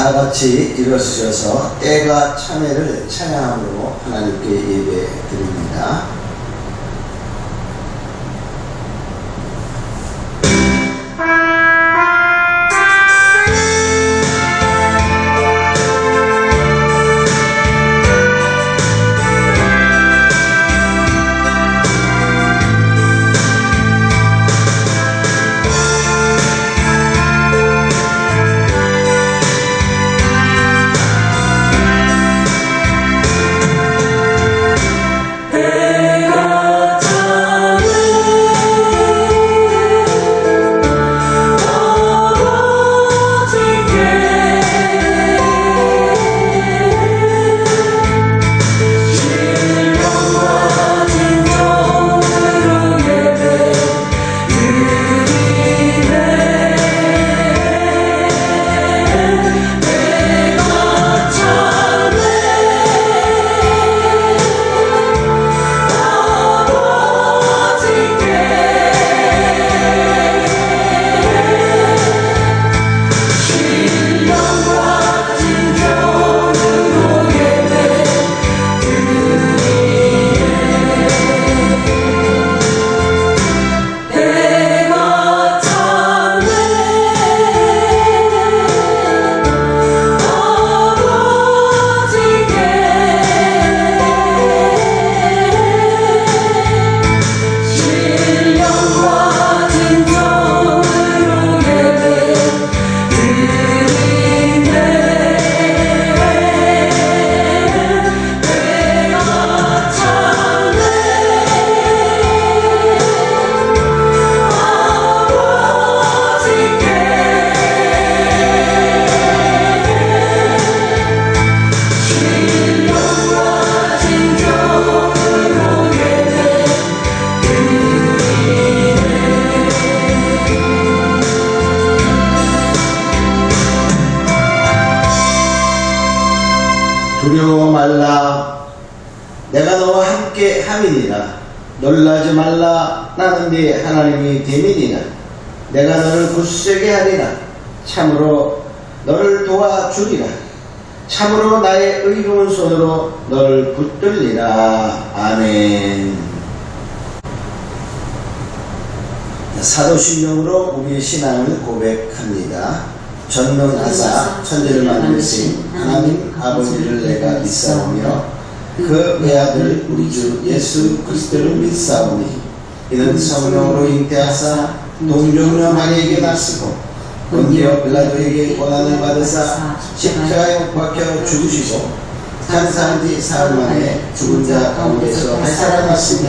다 같이 일어서셔서 때가 참회를 찬양함으로 하나님께 예배 드립니다. 두려워 말라, 내가 너와 함께 함이니라. 놀라지 말라, 나는 네 하나님이 됨이니라. 내가 너를 굳세게 하리라. 참으로 너를 도와주리라. 참으로 나의 의로운 손으로 너를 붙들리라. 아멘. 사도신경으로 우리의 신앙을 고백합니다. 전능하사 천지를 만드신 하나님 아버지를 내가 믿사오며 그 외아들 우리 주 예수 그리스도를 믿사오니 이는 성령으로 잉태하사 동정녀 마리에게 나시고 본디오 빌라도에게 고난을 받으사 십자가에 못 박혀 죽으시고 탄사한 지 사흘 만에 죽은 자 가운데서 살아났으며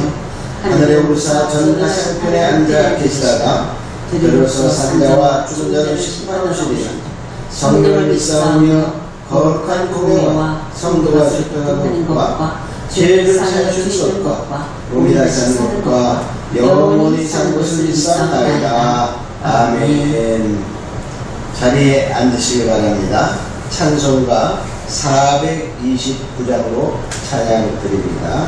하늘에 오르사 전능하신 편에 앉아 계시다가 들어서 산자와 죽은 자를 심판하시리라. 성령을 믿사오며 거룩한 공회와 성도가 교통하는 것과 죄를 사하신 것과 몸이라 사는 것과 영원히 사는 것을 믿사옵나이다. 아멘. 자리에 앉으시기 바랍니다. 찬송가 429장으로 찬양을 드립니다.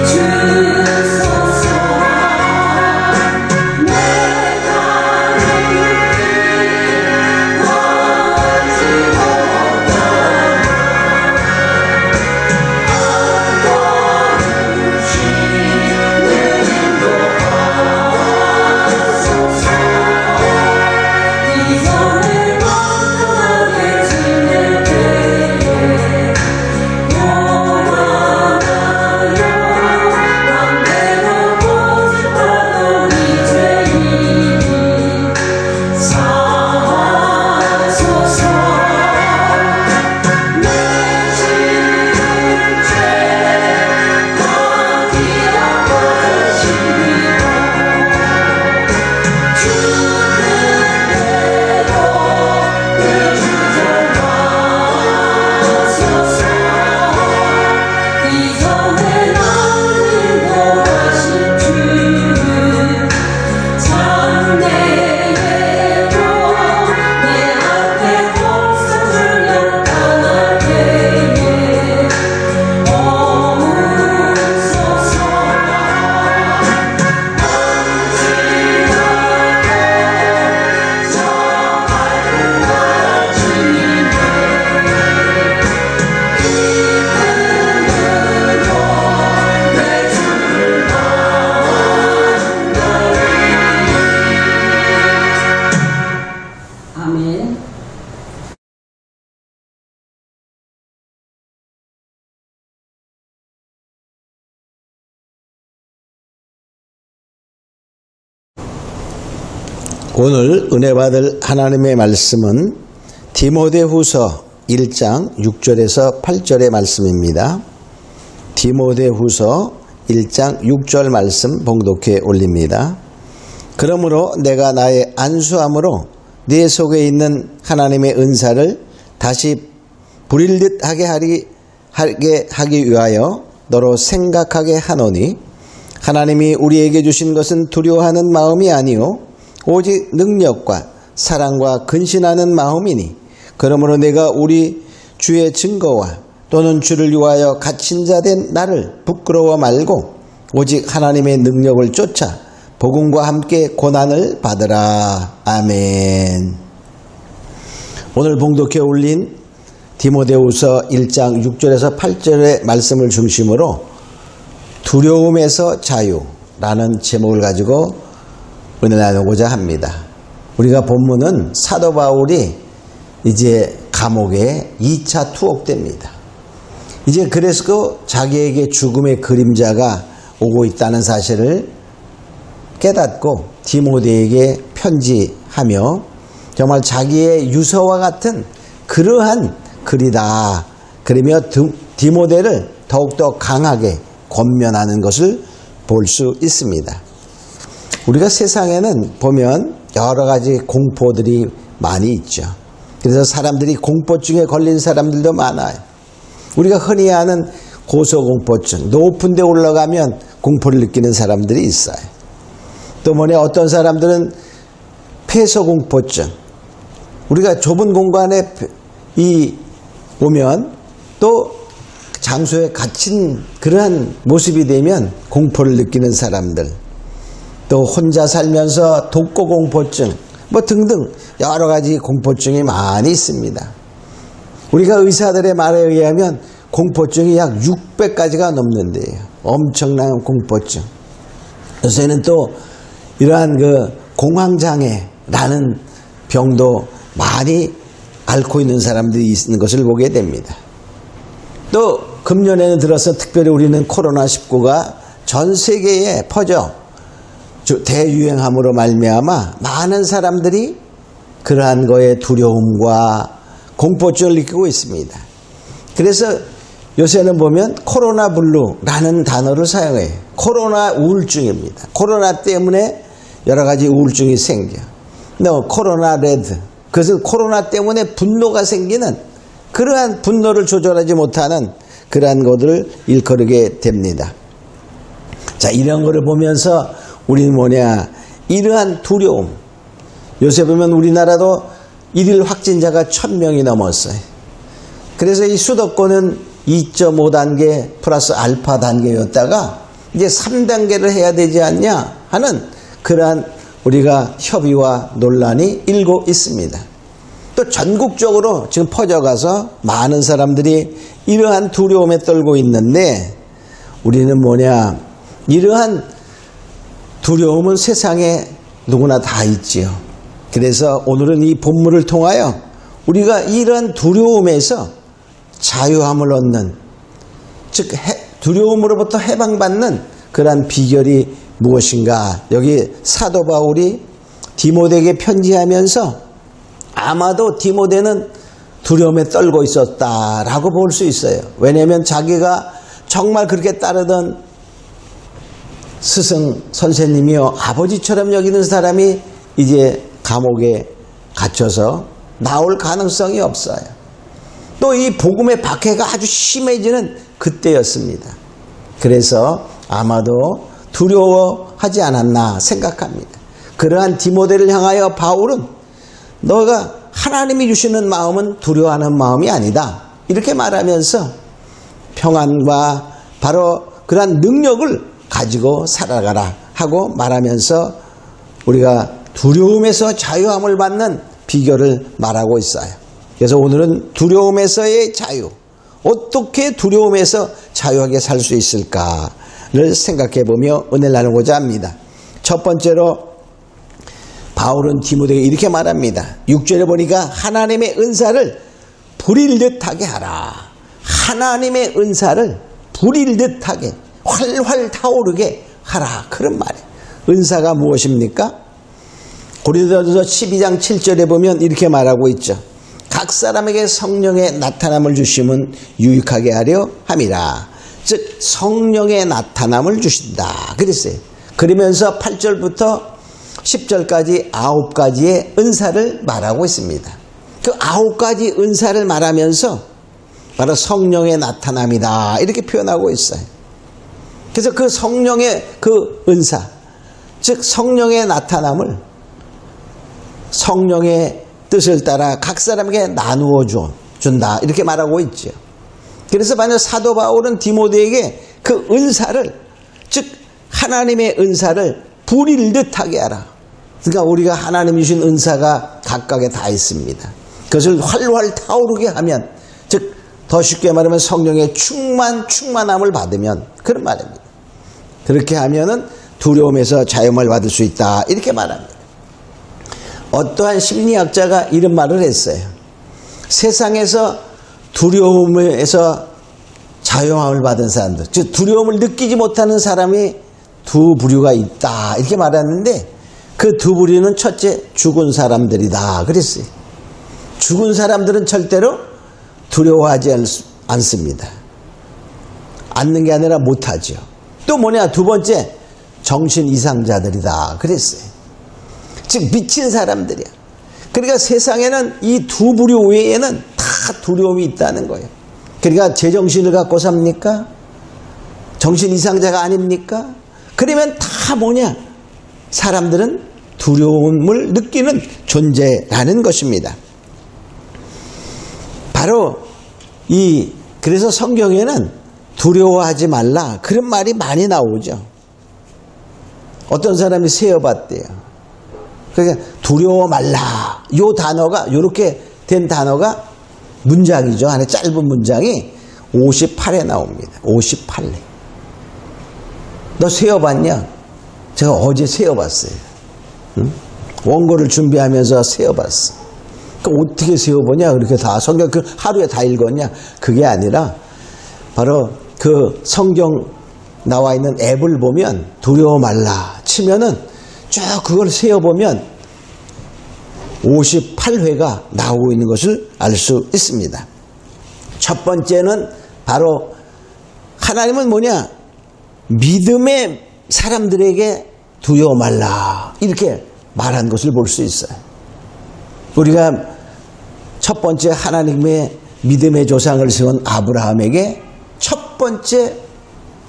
주 오늘 은혜 받을 하나님의 말씀은 디모데후서 1장 6절에서 8절의 말씀입니다. 디모데후서 1장 6절 말씀 봉독해 올립니다. 그러므로 내가 나의 안수함으로 네 속에 있는 하나님의 은사를 다시 부릴 듯 하게 하기 위하여 너로 생각하게 하노니 하나님이 우리에게 주신 것은 두려워하는 마음이 아니요 오직 능력과 사랑과 근신하는 마음이니 그러므로 내가 우리 주의 증거와 또는 주를 위하여 갇힌 자 된 나를 부끄러워 말고 오직 하나님의 능력을 쫓아 복음과 함께 고난을 받으라. 아멘. 오늘 봉독해 올린 디모데후서 1장 6절에서 8절의 말씀을 중심으로 두려움에서 자유라는 제목을 가지고 은혜 나누고자 합니다. 우리가 본문은 사도 바울이 이제 감옥에 2차 투옥됩니다. 이제 그래서 자기에게 죽음의 그림자가 오고 있다는 사실을 깨닫고 디모데에게 편지하며 정말 자기의 유서와 같은 그러한 글이다. 그러며 디모데를 더욱더 강하게 권면하는 것을 볼 수 있습니다. 우리가 세상에는 보면 여러 가지 공포들이 많이 있죠. 그래서 사람들이 공포증에 걸린 사람들도 많아요. 우리가 흔히 아는 고소공포증, 높은 데 올라가면 공포를 느끼는 사람들이 있어요. 또 어떤 사람들은 폐소공포증, 우리가 좁은 공간에 오면 또 장소에 갇힌 그러한 모습이 되면 공포를 느끼는 사람들, 또 혼자 살면서 독고공포증 등등 여러 가지 공포증이 많이 있습니다. 우리가 의사들의 말에 의하면 공포증이 약 600가지가 넘는데요. 엄청난 공포증. 요새는 또 이러한 공황장애라는 병도 많이 앓고 있는 사람들이 있는 것을 보게 됩니다. 또 금년에는 들어서 특별히 우리는 코로나19가 전 세계에 퍼져 대유행함으로 말미암아 많은 사람들이 그러한 거에 두려움과 공포증을 느끼고 있습니다. 그래서 요새는 보면 코로나 블루라는 단어를 사용해요. 코로나 우울증입니다. 코로나 때문에 여러 가지 우울증이 생겨. 코로나 레드. 그래서 코로나 때문에 분노가 생기는 그러한 분노를 조절하지 못하는 그러한 것들을 일컬게 됩니다. 자, 이런 거를 보면서 우리는 이러한 두려움. 요새 보면 우리나라도 일일 확진자가 1000명이 넘었어요. 그래서 이 수도권은 2.5단계 플러스 알파 단계였다가 이제 3단계를 해야 되지 않냐 하는 그러한 우리가 협의와 논란이 일고 있습니다. 또 전국적으로 지금 퍼져가서 많은 사람들이 이러한 두려움에 떨고 있는데 우리는 이러한 두려움은 세상에 누구나 다 있지요. 그래서 오늘은 이 본문을 통하여 우리가 이러한 두려움에서 자유함을 얻는, 즉 두려움으로부터 해방받는 그러한 비결이 무엇인가. 여기 사도 바울이 디모데에게 편지하면서 아마도 디모데는 두려움에 떨고 있었다라고 볼 수 있어요. 왜냐하면 자기가 정말 그렇게 따르던 스승 선생님이요 아버지처럼 여기는 사람이 이제 감옥에 갇혀서 나올 가능성이 없어요. 또 이 복음의 박해가 아주 심해지는 그때였습니다. 그래서 아마도 두려워하지 않았나 생각합니다. 그러한 디모데를 향하여 바울은 너가 하나님이 주시는 마음은 두려워하는 마음이 아니다. 이렇게 말하면서 평안과 바로 그러한 능력을 가지고 살아가라 하고 말하면서 우리가 두려움에서 자유함을 받는 비결을 말하고 있어요. 그래서 오늘은 두려움에서의 자유, 어떻게 두려움에서 자유하게 살 수 있을까를 생각해 보며 은혜를 나누고자 합니다. 첫 번째로 바울은 디모데에게 이렇게 말합니다. 6절에 보니까 하나님의 은사를 부릴 듯하게 하라. 하나님의 은사를 부릴 듯하게 활활 타오르게 하라. 그런 말이에요. 은사가 무엇입니까? 고린도전서 12장 7절에 보면 이렇게 말하고 있죠. 각 사람에게 성령의 나타남을 주심은 유익하게 하려 함이라. 즉 성령의 나타남을 주신다 그랬어요. 그러면서 8절부터 10절까지 9가지의 은사를 말하고 있습니다. 그 9가지 은사를 말하면서 바로 성령의 나타남이다 이렇게 표현하고 있어요. 그래서 그 성령의 그 은사, 즉 성령의 나타남을 성령의 뜻을 따라 각 사람에게 나누어 준다 이렇게 말하고 있죠. 그래서 만약 사도 바울은 디모데에게 그 은사를, 즉 하나님의 은사를 부릴 듯하게 하라. 그러니까 우리가 하나님이 주신 은사가 각각에 다 있습니다. 그것을 활활 타오르게 하면, 즉 더 쉽게 말하면 성령의 충만함을 받으면, 그런 말입니다. 그렇게 하면은 두려움에서 자유함을 받을 수 있다 이렇게 말합니다. 어떠한 심리학자가 이런 말을 했어요. 세상에서 두려움에서 자유함을 받은 사람들, 즉 두려움을 느끼지 못하는 사람이 두 부류가 있다 이렇게 말하는데, 그 두 부류는 첫째 죽은 사람들이다 그랬어요. 죽은 사람들은 절대로 두려워하지 않습니다. 않는 게 아니라 못하죠. 또 뭐냐, 두 번째 정신 이상자들이다 그랬어요. 즉 미친 사람들이야. 그러니까 세상에는 이 두 부류 외에는 다 두려움이 있다는 거예요. 그러니까 제정신을 갖고 삽니까? 정신 이상자가 아닙니까? 그러면 다 뭐냐? 사람들은 두려움을 느끼는 존재라는 것입니다. 바로 그래서 성경에는 두려워하지 말라 그런 말이 많이 나오죠. 어떤 사람이 세어봤대요. 그러니까 두려워 말라 요 단어가, 요렇게 된 단어가 문장이죠. 안에 짧은 문장이 58에 나옵니다. 58회. 너 세어봤냐? 제가 어제 세어봤어요. 응? 원고를 준비하면서 세어봤어. 그러니까 어떻게 세어보냐? 그렇게 다 성경 그 하루에 다 읽었냐? 그게 아니라 바로 그 성경 나와 있는 앱을 보면 두려워 말라 치면은 쭉 그걸 세어보면 58회가 나오고 있는 것을 알 수 있습니다. 첫 번째는 바로 하나님은 뭐냐? 믿음의 사람들에게 두려워 말라 이렇게 말한 것을 볼 수 있어요. 우리가 첫 번째 하나님의 믿음의 조상을 세운 아브라함에게 첫 번째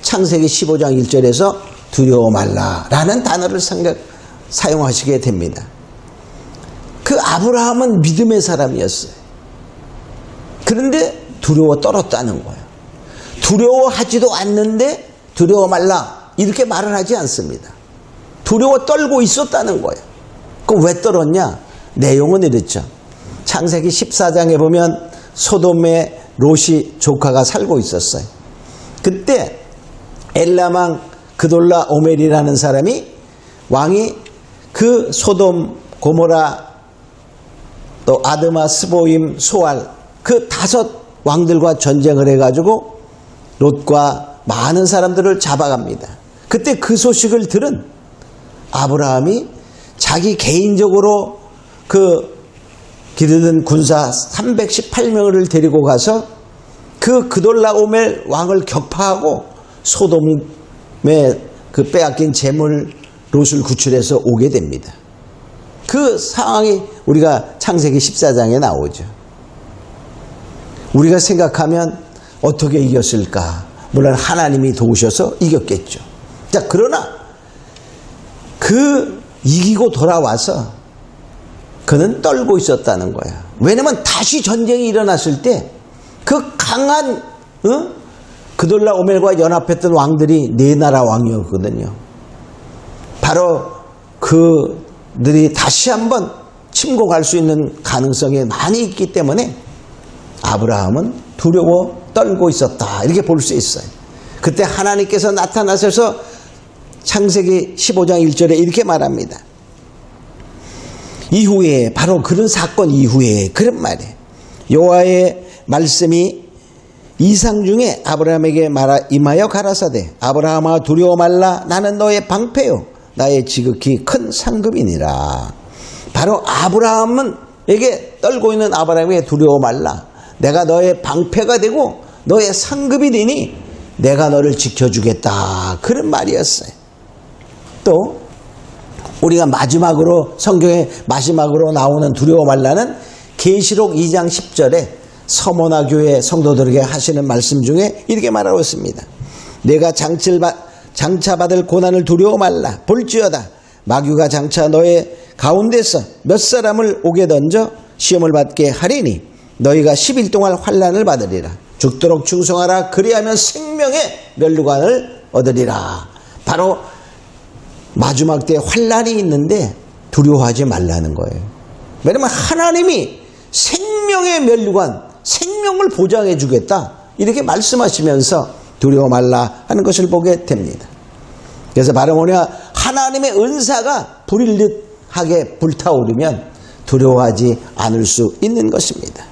창세기 15장 1절에서 두려워 말라라는 단어를 사용하시게 됩니다. 그 아브라함은 믿음의 사람이었어요. 그런데 두려워 떨었다는 거예요. 두려워하지도 않는데 두려워 말라 이렇게 말을 하지 않습니다. 두려워 떨고 있었다는 거예요. 그럼 왜 떨었냐? 내용은 이렇죠. 창세기 14장에 보면 소돔에 롯이 조카가 살고 있었어요. 그때 엘람왕 그돌라 오멜이라는 사람이 왕이 그 소돔, 고모라, 또 아드마, 스보임, 소알 그 5 왕들과 전쟁을 해가지고 롯과 많은 사람들을 잡아갑니다. 그때 그 소식을 들은 아브라함이 자기 개인적으로 그 기르던 군사 318명을 데리고 가서 그 그돌라오멜 왕을 격파하고 소돔에 그 빼앗긴 재물 롯을 구출해서 오게 됩니다. 그 상황이 우리가 창세기 14장에 나오죠. 우리가 생각하면 어떻게 이겼을까? 물론 하나님이 도우셔서 이겼겠죠. 자, 그러나 그 이기고 돌아와서 그는 떨고 있었다는 거야. 왜냐면 다시 전쟁이 일어났을 때 그 강한 그돌라오멜과 연합했던 왕들이 4나라 왕이었거든요. 바로 그들이 다시 한번 침공할 수 있는 가능성이 많이 있기 때문에 아브라함은 두려워 떨고 있었다 이렇게 볼 수 있어요. 그때 하나님께서 나타나셔서 창세기 15장 1절에 이렇게 말합니다. 이후에, 바로 그런 사건 이후에 그런 말이에요. 여호와의 말씀이 이상 중에 아브라함에게 임하여 가라사대 아브라함아 두려워 말라 나는 너의 방패요 나의 지극히 큰 상급이니라. 바로 아브라함에게 떨고 있는 아브라함에게 두려워 말라. 내가 너의 방패가 되고 너의 상급이 되니 내가 너를 지켜주겠다. 그런 말이었어요. 또 우리가 마지막으로 성경의 마지막으로 나오는 두려워 말라는 계시록 2장 10절에 서머나 교회 성도들에게 하시는 말씀 중에 이렇게 말하고 있습니다. 내가 장차받을 고난을 두려워 말라. 볼지어다 마귀가 장차 너의 가운데서 몇 사람을 오게 던져 시험을 받게 하리니 너희가 10일 동안 환난을 받으리라. 죽도록 충성하라. 그리하면 생명의 멸류관을 얻으리라. 바로 마지막 때 환난이 있는데 두려워하지 말라는 거예요. 왜냐하면 하나님이 생명의 멸류관, 생명을 보장해 주겠다 이렇게 말씀하시면서 두려워 말라 하는 것을 보게 됩니다. 그래서 바로 뭐냐, 하나님의 은사가 불일 듯하게 불타오르면 두려워하지 않을 수 있는 것입니다.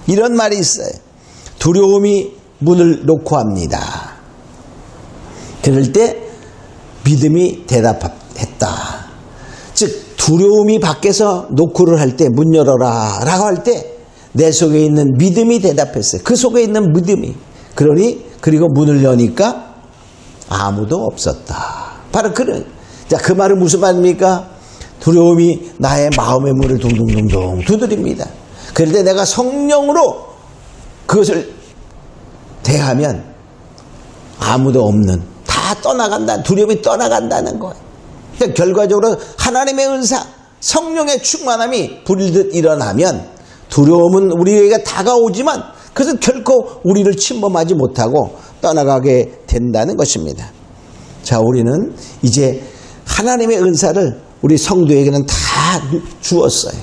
이런 말이 있어요. 두려움이 문을 놓고 합니다. 그럴 때 믿음이 대답했다. 즉 두려움이 밖에서 노크를 할 때 문 열어라 라고 할 때 내 속에 있는 믿음이 대답했어요. 그 속에 있는 믿음이. 그리고 문을 여니까 아무도 없었다. 바로 그 말은 무슨 말입니까? 두려움이 나의 마음의 문을 둥둥둥둥 두드립니다. 그럴 때 내가 성령으로 그것을 대하면 아무도 없는, 다 떠나간다. 두려움이 떠나간다는 거예요. 그러니까 결과적으로 하나님의 은사, 성령의 충만함이 불일듯 일어나면 두려움은 우리에게 다가오지만 그것은 결코 우리를 침범하지 못하고 떠나가게 된다는 것입니다. 자, 우리는 이제 하나님의 은사를 우리 성도에게는 다 주었어요.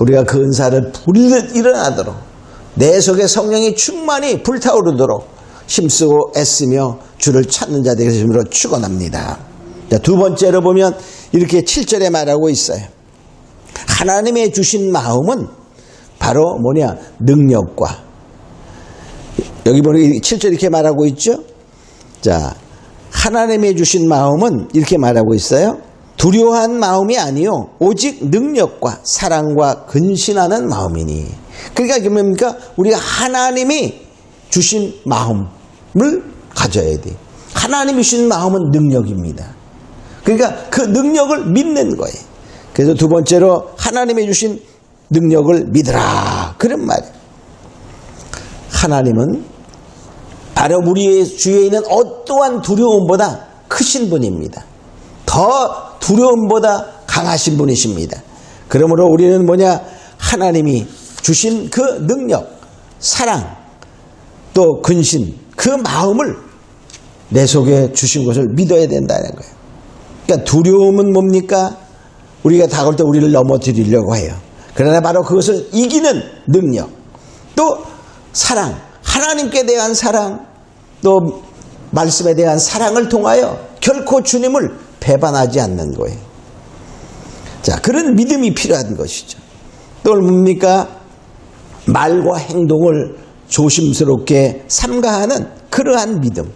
우리가 그 은사를 불일듯 일어나도록 내 속에 성령이 충만히 불타오르도록 힘쓰고 애쓰며 주를 찾는 자 되심으로 축원합니다. 자, 두 번째로 보면 이렇게 7절에 말하고 있어요. 하나님의 주신 마음은 바로 뭐냐? 능력과. 여기 보니 7절 이렇게 말하고 있죠. 자, 하나님의 주신 마음은 이렇게 말하고 있어요. 두려워한 마음이 아니요 오직 능력과 사랑과 근신하는 마음이니. 그러니까 이게 뭡니까? 우리가 하나님이 주신 마음을 가져야 돼. 하나님이 주신 마음은 능력입니다. 그러니까 그 능력을 믿는 거예요. 그래서 두 번째로 하나님이 주신 능력을 믿으라. 그런 말이에요. 하나님은 바로 우리의 주위에 있는 어떠한 두려움보다 크신 분입니다. 더 두려움보다 강하신 분이십니다. 그러므로 우리는 뭐냐? 하나님이 주신 그 능력, 사랑, 또 근신, 그 마음을 내 속에 주신 것을 믿어야 된다는 거예요. 그러니까 두려움은 뭡니까? 우리가 다가올 때 우리를 넘어뜨리려고 해요. 그러나 바로 그것을 이기는 능력, 또 사랑, 하나님께 대한 사랑, 또 말씀에 대한 사랑을 통하여 결코 주님을 배반하지 않는 거예요. 자, 그런 믿음이 필요한 것이죠. 또 뭡니까? 말과 행동을 조심스럽게 삼가하는 그러한 믿음.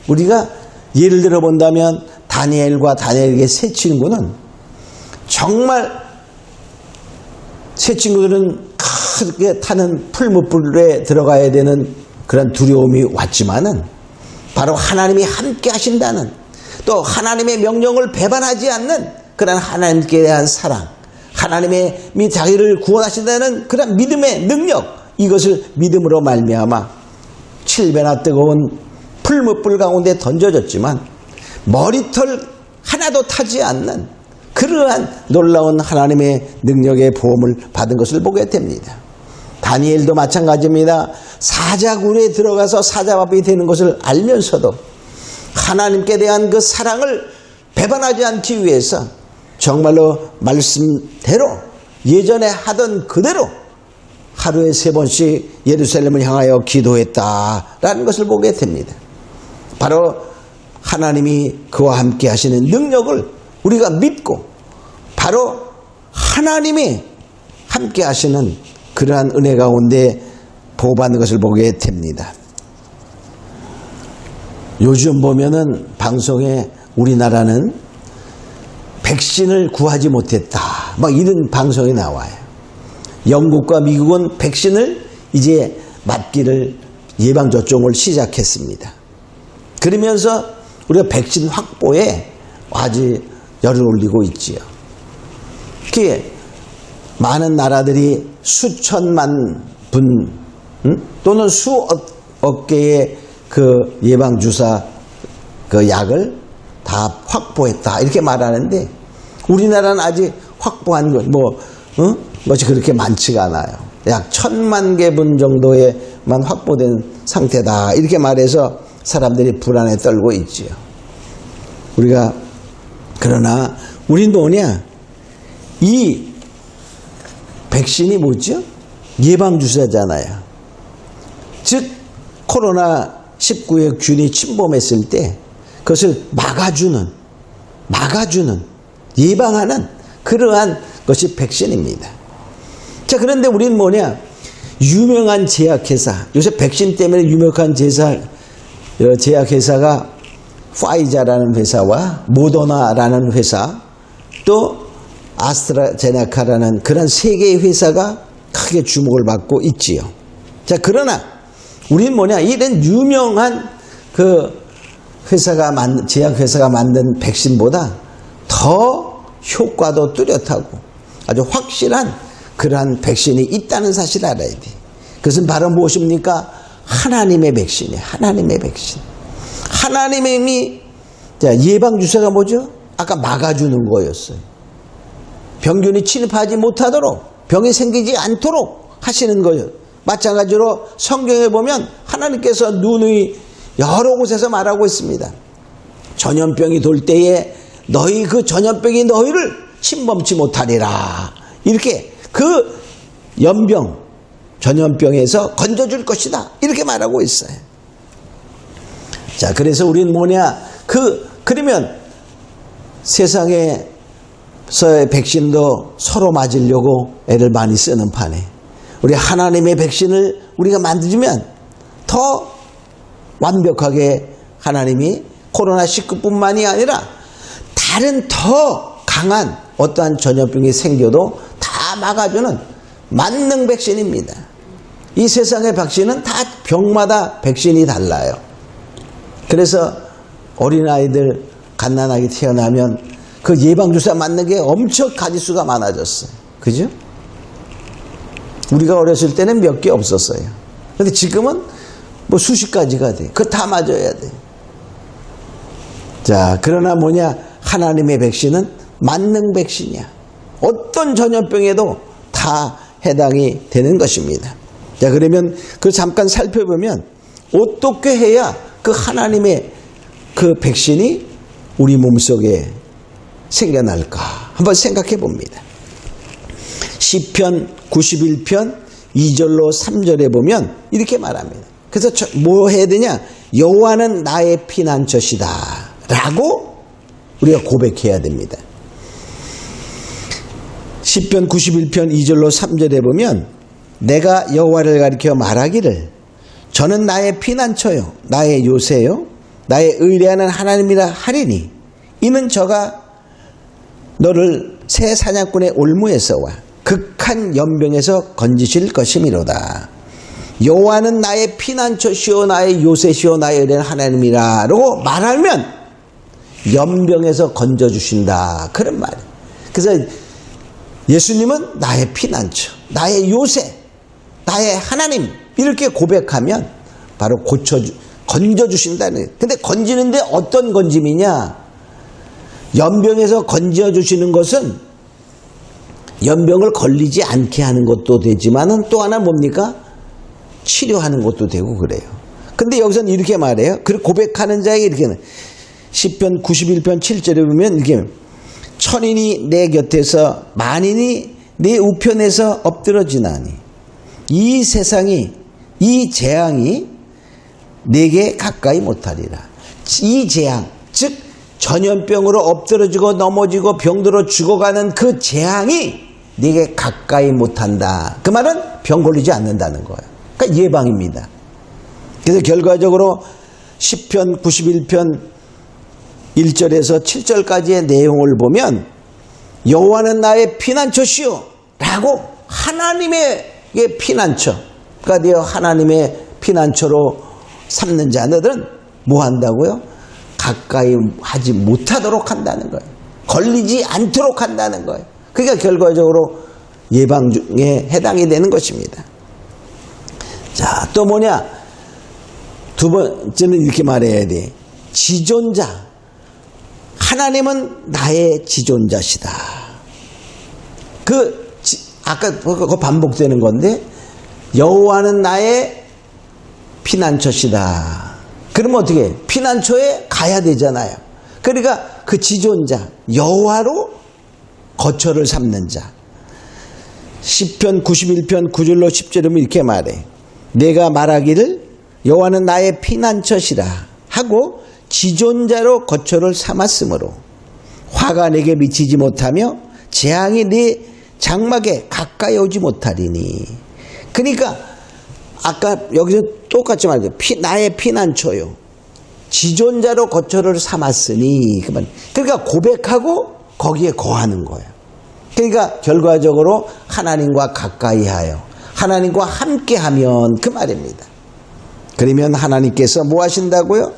우리가 예를 들어 본다면 다니엘과 다니엘의 세 친구는 정말 세 친구들은 크게 타는 풀무불에 들어가야 되는 그런 두려움이 왔지만은 바로 하나님이 함께 하신다는, 또 하나님의 명령을 배반하지 않는 그런 하나님께 대한 사랑, 하나님이 자기를 구원하신다는 그런 믿음의 능력, 이것을 믿음으로 말미암아 7배나 뜨거운 풀무불 가운데 던져졌지만 머리털 하나도 타지 않는 그러한 놀라운 하나님의 능력의 보험을 받은 것을 보게 됩니다. 다니엘도 마찬가지입니다. 사자굴에 들어가서 사자밥이 되는 것을 알면서도 하나님께 대한 그 사랑을 배반하지 않기 위해서 정말로 말씀대로 예전에 하던 그대로 하루에 3번씩 예루살렘을 향하여 기도했다라는 것을 보게 됩니다. 바로 하나님이 그와 함께 하시는 능력을 우리가 믿고 바로 하나님이 함께 하시는 그러한 은혜 가운데 보호받는 것을 보게 됩니다. 요즘 보면은 방송에 우리나라는 백신을 구하지 못했다. 막 이런 방송이 나와요. 영국과 미국은 백신을 이제 맞기를 예방접종을 시작했습니다. 그러면서 우리가 백신 확보에 아주 열을 올리고 있지요. 특히 많은 나라들이 수천만 분 또는 수억 개의 그 예방주사 그 약을 다 확보했다 이렇게 말하는데 우리나라는 아직 확보한 것이 그렇게 많지가 않아요. 약 1000만 개 분 정도에만 확보된 상태다 이렇게 말해서 사람들이 불안에 떨고 있지요. 그러나 우린 뭐냐, 이 백신이 뭐죠? 예방주사잖아요. 즉 코로나19의 균이 침범했을 때 그것을 막아주는 예방하는 그러한 것이 백신입니다. 자, 그런데 우리는 뭐냐, 유명한 제약회사, 요새 백신 때문에 유명한 제약회사가 파이자라는 회사와 모더나라는 회사, 또 아스트라제네카라는 그런 세 개의 회사가 크게 주목을 받고 있지요. 자, 그러나 우리는 뭐냐, 이런 유명한 그 제약회사가 만든 백신보다 더 효과도 뚜렷하고 아주 확실한 그러한 백신이 있다는 사실을 알아야 돼. 그것은 바로 무엇입니까? 하나님의 백신이에요. 하나님의 백신. 하나님이 예방주사가 뭐죠? 아까 막아주는 거였어요. 병균이 침입하지 못하도록, 병이 생기지 않도록 하시는 거예요. 마찬가지로 성경에 보면 하나님께서 누누이 여러 곳에서 말하고 있습니다. 전염병이 돌 때에 너희 그 전염병이 너희를 침범치 못하리라. 이렇게 그 전염병에서 건져줄 것이다. 이렇게 말하고 있어요. 자, 그래서 우리는 뭐냐, 그러면 세상에서의 백신도 서로 맞으려고 애를 많이 쓰는 판에 우리 하나님의 백신을 우리가 만들면 더 완벽하게 하나님이 코로나19뿐만이 아니라 다른 더 강한 어떠한 전염병이 생겨도 다 막아주는 만능 백신입니다. 이 세상의 백신은 다 병마다 백신이 달라요. 그래서 어린아이들 갓난아기 태어나면 그 예방주사 맞는 게 엄청 가지수가 많아졌어요. 그죠? 우리가 어렸을 때는 몇 개 없었어요. 근데 지금은 뭐 수십 가지가 돼. 그거 다 맞아야 돼. 자, 그러나 뭐냐, 하나님의 백신은 만능 백신이야. 어떤 전염병에도 다 해당이 되는 것입니다. 자, 그러면 그 잠깐 살펴보면 어떻게 해야 그 하나님의 그 백신이 우리 몸속에 생겨날까 한번 생각해 봅니다. 시편 91편 2절로 3절에 보면 이렇게 말합니다. 그래서 뭐 해야 되냐, 여호와는 나의 피난처시다 라고 우리가 고백해야 됩니다. 시편 91편 2절로 3절에 보면 내가 여호와를 가리켜 말하기를 저는 나의 피난처요 나의 요새요 나의 의뢰하는 하나님이라 하리니 이는 저가 너를 새 사냥꾼의 올무에서와 극한 연병에서 건지실 것이미로다. 여호와는 나의 피난처시오 나의 요새시오 나의 의뢰하는 하나님이라고 말하면 연병에서 건져주신다, 그런 말이에요. 그래서 예수님은 나의 피난처, 나의 요새, 나의 하나님 이렇게 고백하면 바로 건져주신다는 거예요. 근데 건지는데 어떤 건짐이냐, 연병에서 건져주시는 것은 연병을 걸리지 않게 하는 것도 되지만은 또 하나 뭡니까? 치료하는 것도 되고 그래요. 근데 여기서는 이렇게 말해요. 그 고백하는 자에게 이렇게 시편 91편 7절에 보면 이렇게 천인이 내 곁에서 만인이 내 우편에서 엎드러지나니 이 세상이 이 재앙이 내게 가까이 못하리라. 이 재앙, 즉 전염병으로 엎드러지고 넘어지고 병들어 죽어가는 그 재앙이 내게 가까이 못한다. 그 말은 병 걸리지 않는다는 거예요. 그러니까 예방입니다. 그래서 결과적으로 시편 91편 1절에서 7절까지의 내용을 보면 여호와는 나의 피난처시오 라고 하나님의 피난처가 되어 하나님의 피난처로 삼는 자들은 뭐 한다고요? 가까이 하지 못하도록 한다는 거예요. 걸리지 않도록 한다는 거예요. 그러니까 결과적으로 예방에 해당이 되는 것입니다. 자, 또 뭐냐? 두 번째는 이렇게 말해야 돼. 지존자. 하나님은 나의 지존자시다. 아까 그거 반복되는 건데, 여호와는 나의 피난처시다. 그러면 어떻게 해? 피난처에 가야 되잖아요. 그러니까 그 지존자, 여호와로 거처를 삼는 자. 시편 91편 9절로 10절이면 이렇게 말해. 내가 말하기를 여호와는 나의 피난처시라 하고 지존자로 거처를 삼았으므로 화가 내게 미치지 못하며 재앙이 네 장막에 가까이 오지 못하리니. 그러니까 아까 여기서 똑같이 말해요. 나의 피난처요. 지존자로 거처를 삼았으니. 그러니까 고백하고 거기에 거하는 거예요. 그러니까 결과적으로 하나님과 가까이 하여 하나님과 함께 하면 그 말입니다. 그러면 하나님께서 뭐 하신다고요?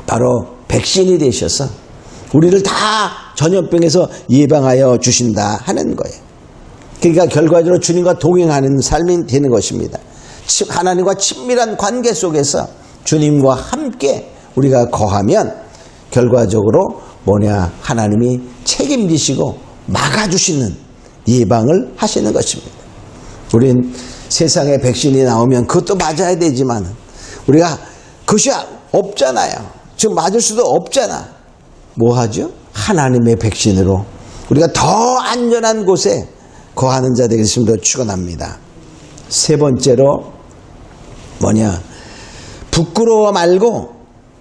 바로 백신이 되셔서 우리를 다 전염병에서 예방하여 주신다 하는 거예요. 그러니까 결과적으로 주님과 동행하는 삶이 되는 것입니다. 하나님과 친밀한 관계 속에서 주님과 함께 우리가 거하면 결과적으로 뭐냐? 하나님이 책임지시고 막아주시는 예방을 하시는 것입니다. 우린 세상에 백신이 나오면 그것도 맞아야 되지만 우리가 그것이 없잖아요. 지금 맞을 수도 없잖아. 뭐 하죠? 하나님의 백신으로 우리가 더 안전한 곳에 거하는 자 되겠습니다. 축원합니다. 세 번째로 뭐냐? 부끄러워 말고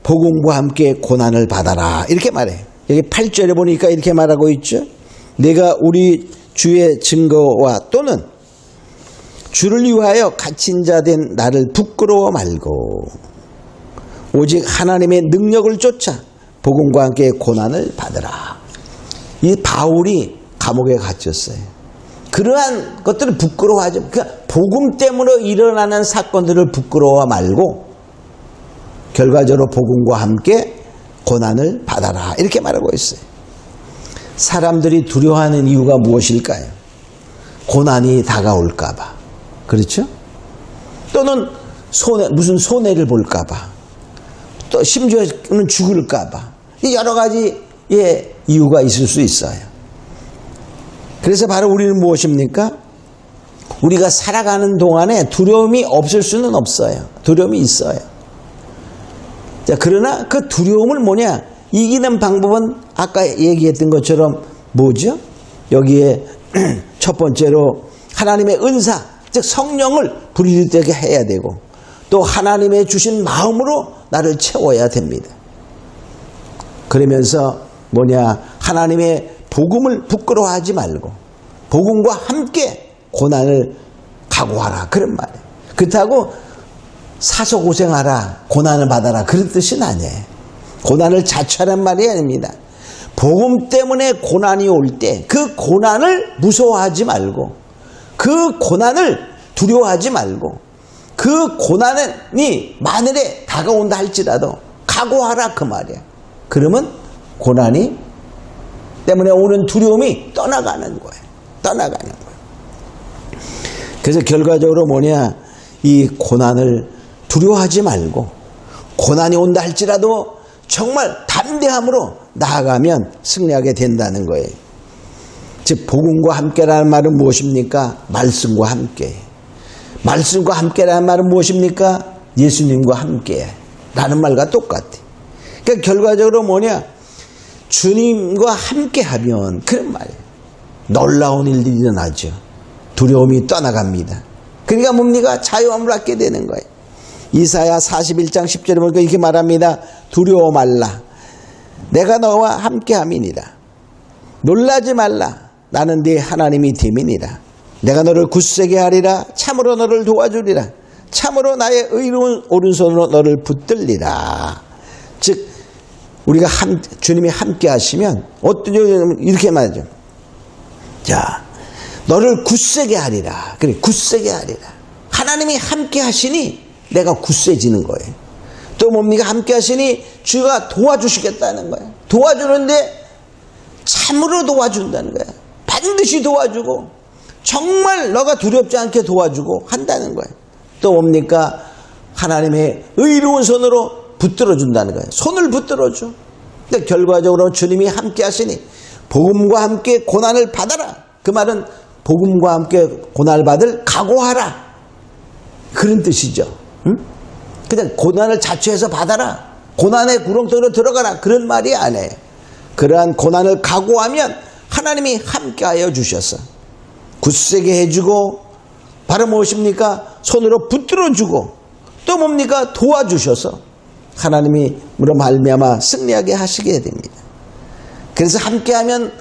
복음과 함께 고난을 받아라. 이렇게 말해. 여기 8절에 보니까 이렇게 말하고 있죠. 내가 우리 주의 증거와 또는 주를 위하여 갇힌 자 된 나를 부끄러워 말고 오직 하나님의 능력을 쫓아 복음과 함께 고난을 받으라. 이 바울이 감옥에 갇혔어요. 그러한 것들을 부끄러워하지. 그러니까 복음 때문에 일어나는 사건들을 부끄러워 말고 결과적으로 복음과 함께 고난을 받아라. 이렇게 말하고 있어요. 사람들이 두려워하는 이유가 무엇일까요? 고난이 다가올까 봐. 그렇죠? 또는 무슨 손해를 볼까 봐. 또 심지어는 죽을까 봐. 여러 가지 이유가 있을 수 있어요. 그래서 바로 우리는 무엇입니까? 우리가 살아가는 동안에 두려움이 없을 수는 없어요. 두려움이 있어요. 자, 그러나 그 두려움을 뭐냐? 이기는 방법은 아까 얘기했던 것처럼 뭐죠? 여기에 첫 번째로 하나님의 은사, 즉 성령을 부리되게 해야 되고 또 하나님의 주신 마음으로 나를 채워야 됩니다. 그러면서 뭐냐? 하나님의 복음을 부끄러워하지 말고 복음과 함께 고난을 각오하라. 그런 말이에요. 그렇다고 사서 고생하라, 고난을 받아라, 그런 뜻은 아니에요. 고난을 자처하는 말이 아닙니다. 복음 때문에 고난이 올 때 그 고난을 무서워하지 말고 그 고난을 두려워하지 말고 그 고난이 만일에 다가온다 할지라도 각오하라 그 말이에요. 그러면 고난이 때문에 오는 두려움이 떠나가는 거예요. 떠나가는 거예요. 그래서 결과적으로 뭐냐? 이 고난을 두려워하지 말고 고난이 온다 할지라도 정말 담대함으로 나아가면 승리하게 된다는 거예요. 즉 복음과 함께라는 말은 무엇입니까? 말씀과 함께. 말씀과 함께라는 말은 무엇입니까? 예수님과 함께라는 말과 똑같아요. 그러니까 결과적으로 뭐냐? 주님과 함께하면 그런 말이에요. 놀라운 일들이 일어나죠. 두려움이 떠나갑니다. 그러니까 뭡니까? 자유함을 갖게 되는 거예요. 이사야 41장 10절에 보니까 이렇게 말합니다. 두려워 말라. 내가 너와 함께함이니라. 놀라지 말라. 나는 네 하나님이 됨이니라. 내가 너를 굳세게 하리라. 참으로 너를 도와주리라. 참으로 나의 의로운 오른손으로 너를 붙들리라. 즉 우리가 주님이 함께 하시면 어떤 이렇게 말하죠. 자, 너를 굳세게 하리라. 그래, 굳세게 하리라. 하나님이 함께 하시니 내가 굳세지는 거예요. 또 뭡니까? 함께 하시니 주가 도와주시겠다는 거예요. 도와주는데 참으로 도와준다는 거예요. 반드시 도와주고 정말 너가 두렵지 않게 도와주고 한다는 거예요. 또 뭡니까? 하나님의 의로운 손으로 붙들어 준다는 거예요. 손을 붙들어 줘. 근데 결과적으로 주님이 함께 하시니 복음과 함께 고난을 받아라. 그 말은 복음과 함께 고난을 받을 각오하라. 그런 뜻이죠. 응? 그냥 고난을 자초해서 받아라. 고난의 구렁텅이로 들어가라. 그런 말이 아니에요. 그러한 고난을 각오하면 하나님이 함께하여 주셔서 굳세게 해주고 바로 무엇입니까? 손으로 붙들어주고 또 뭡니까? 도와주셔서 하나님이 물어 말미암아 승리하게 하시게 됩니다. 그래서 함께하면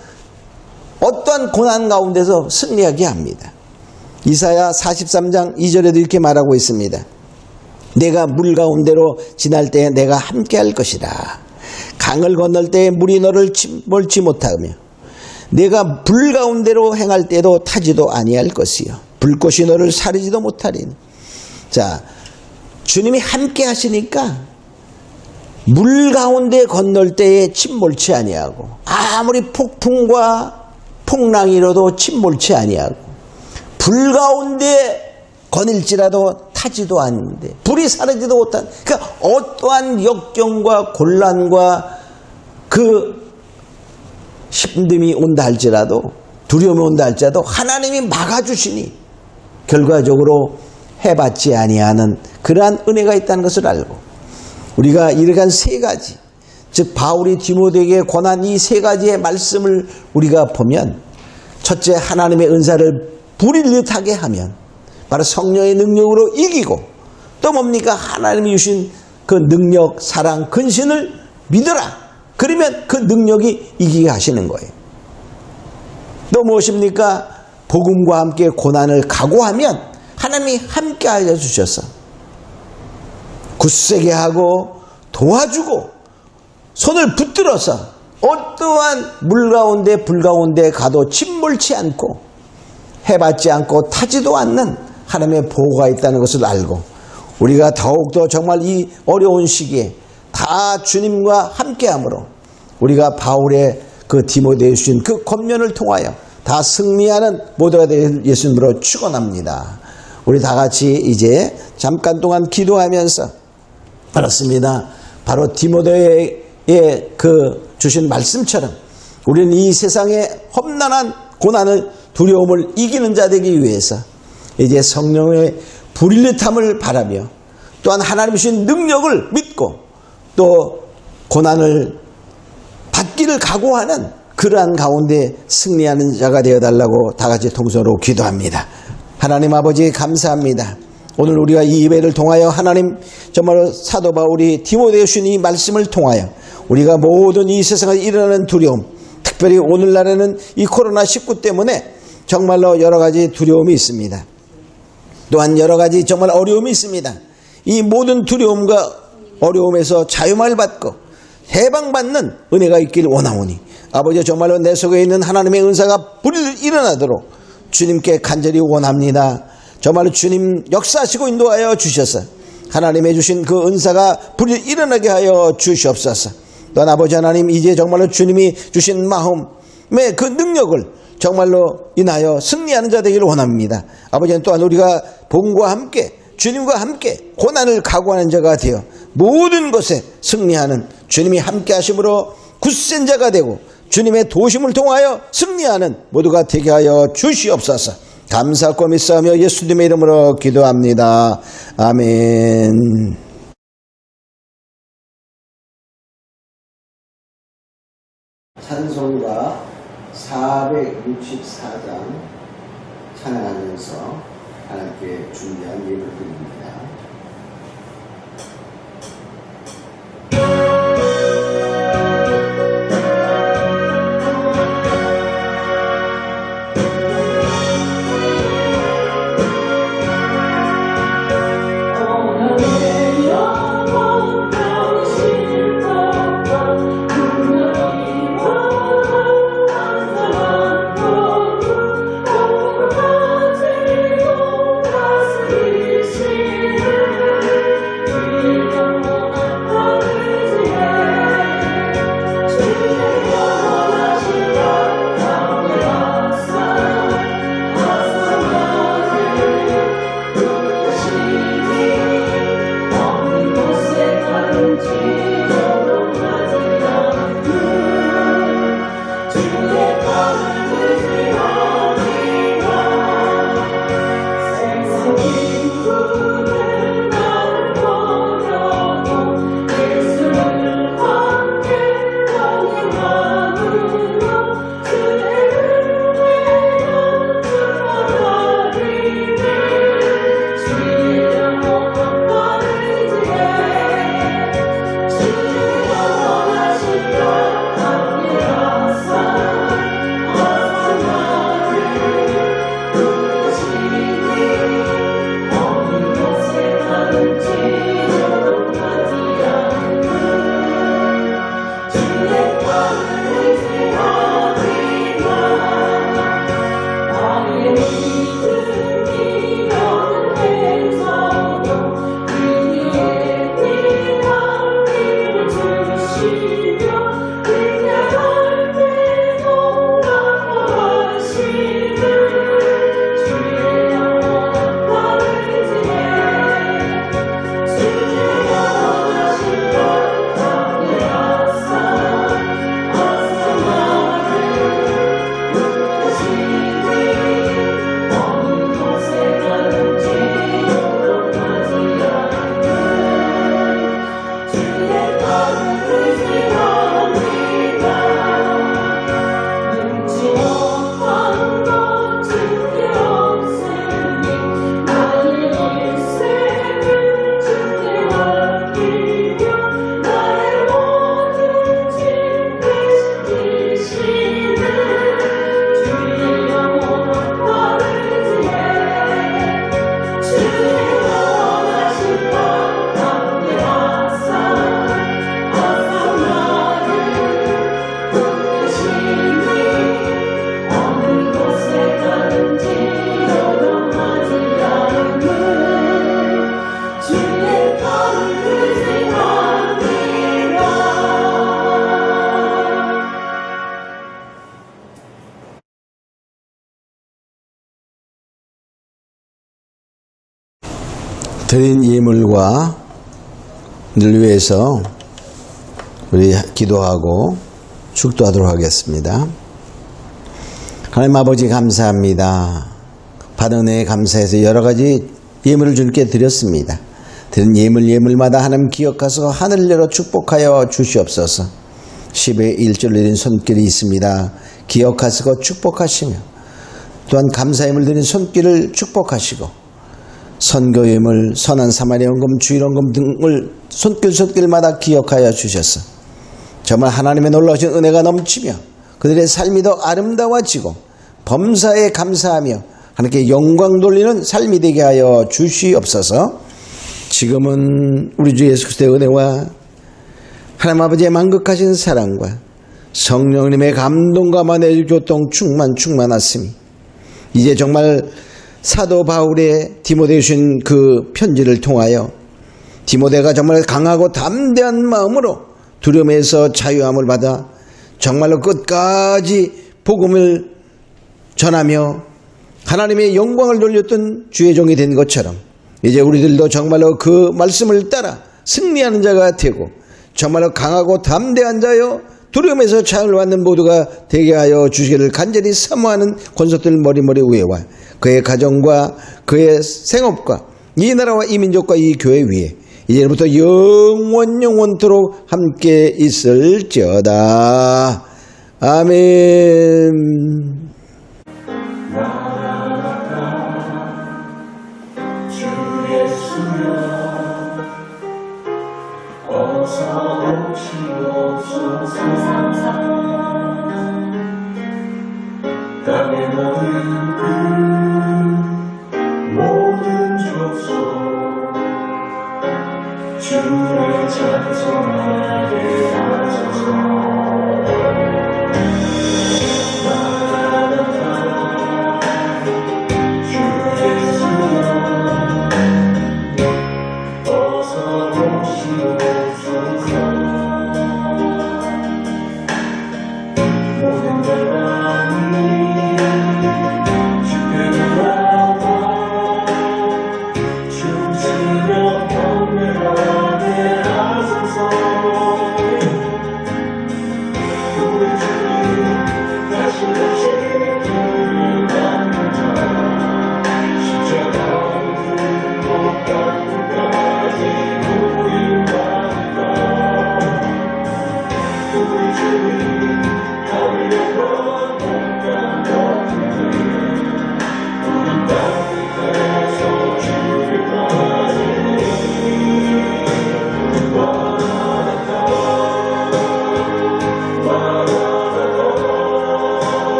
어떠한 고난 가운데서 승리하게 합니다. 이사야 43장 2절에도 이렇게 말하고 있습니다. 내가 물 가운데로 지날 때에 내가 함께할 것이라. 강을 건널 때에 물이 너를 침몰치 못하며 내가 불 가운데로 행할 때도 타지도 아니할 것이요 불꽃이 너를 사르지도 못하리니. 자, 주님이 함께 하시니까 물 가운데 건널 때에 침몰치 아니하고 아무리 폭풍과 풍랑이로도 침몰치 아니하고 불 가운데 거닐지라도 타지도 않는데 불이 사르지도 못한, 그러니까 어떠한 역경과 곤란과 그 힘듦이 온다 할지라도 두려움이 온다 할지라도 하나님이 막아주시니 결과적으로 해받지 아니하는 그러한 은혜가 있다는 것을 알고 우리가 이러한 세 가지, 즉 바울이 디모데에게 권한 이 세 가지의 말씀을 우리가 보면 첫째, 하나님의 은사를 불일듯하게 하면 바로 성령의 능력으로 이기고 또 뭡니까? 하나님이 주신 그 능력, 사랑, 근신을 믿어라. 그러면 그 능력이 이기게 하시는 거예요. 또 무엇입니까? 복음과 함께 고난을 각오하면 하나님이 함께 알려주셔서 굳세게 하고 도와주고 손을 붙들어서 어떠한 물 가운데 불 가운데 가도 침몰치 않고 해받지 않고 타지도 않는 하나님의 보호가 있다는 것을 알고 우리가 더욱더 정말 이 어려운 시기에 다 주님과 함께함으로 우리가 바울의 그 디모데에 주신 그 권면을 통하여 다 승리하는 모두가 될 예수님으로 축원합니다. 우리 다 같이 이제 잠깐 동안 기도하면서 그렇습니다. 바로 디모데에 그 주신 말씀처럼 우리는 이 세상의 험난한 고난을 두려움을 이기는 자 되기 위해서 이제 성령의 불일듯함을 바라며 또한 하나님 주신 능력을 믿고 또 고난을 받기를 각오하는 그러한 가운데 승리하는 자가 되어달라고 다 같이 통성으로 기도합니다. 하나님 아버지 감사합니다. 오늘 우리가 이 예배를 통하여 하나님 정말 사도 바울이 디모데에 주신 이 말씀을 통하여 우리가 모든 이 세상에 일어나는 두려움, 특별히 오늘날에는 이 코로나19 때문에 정말로 여러 가지 두려움이 있습니다. 또한 여러 가지 정말 어려움이 있습니다. 이 모든 두려움과 어려움에서 자유만을 받고 해방받는 은혜가 있기를 원하오니 아버지 정말로 내 속에 있는 하나님의 은사가 불일 일어나도록 주님께 간절히 원합니다. 정말로 주님 역사하시고 인도하여 주셔서 하나님의 주신 그 은사가 불일 일어나게 하여 주시옵소서. 또한 아버지 하나님 이제 정말로 주님이 주신 마음의 그 능력을 정말로 인하여 승리하는 자 되기를 원합니다. 아버지는 또한 우리가 복음과 함께 주님과 함께 고난을 각오하는 자가 되어 모든 것에 승리하는 주님이 함께 하심으로 굳센 자가 되고 주님의 도심을 통하여 승리하는 모두가 되게 하여 주시옵소서. 감사하고 믿사오며 예수님의 이름으로 기도합니다. 아멘. 찬송가 464장 찬양하면서 하나님께 준비한 예배를 드립니다. Oh 드린 예물과 늘 위해서 우리 기도하고 축도하도록 하겠습니다. 하나님 아버지 감사합니다. 받은 은혜에 감사해서 여러 가지 예물을 주님께 드렸습니다. 드린 예물마다 하나님 기억하셔서 하늘을 열어 축복하여 주시옵소서. 10의 1절 드린 손길이 있습니다. 기억하시고 축복하시며 또한 감사예물 드린 손길을 축복하시고 선교예물, 선한 사마리아원금, 주일원금 등을 손길마다 기억하여 주셔서 정말 하나님의 놀라우신 은혜가 넘치며 그들의 삶이 더 아름다워지고 범사에 감사하며 하나님께 영광 돌리는 삶이 되게 하여 주시옵소서. 지금은 우리 주 예수 그리스도의 은혜와 하나님 아버지의 만극하신 사랑과 성령님의 감동과 만의 교통 충만하심이 이제 정말 사도 바울의 디모데에 주신 그 편지를 통하여 디모데가 정말 강하고 담대한 마음으로 두려움에서 자유함을 받아 정말로 끝까지 복음을 전하며 하나님의 영광을 돌렸던 주의 종이 된 것처럼 이제 우리들도 정말로 그 말씀을 따라 승리하는 자가 되고 정말로 강하고 담대한 자여 두려움에서 자유를 받는 모두가 되게 하여 주시기를 간절히 사모하는 권속들 머리머리 위에와 그의 가정과 그의 생업과 이 나라와 이 민족과 이 교회 위에 이제부터 영원토록 함께 있을지어다. 아멘. 주를 찬송하게 하소서. 주 예수여 어서 오시옵소서. 모든 결과는 주께 돌아와 춤추며 경배하게 하소서. 우리 주님 다시 주님을 자 십자가를 들고 땅끝까지 우리 만나 우리 주님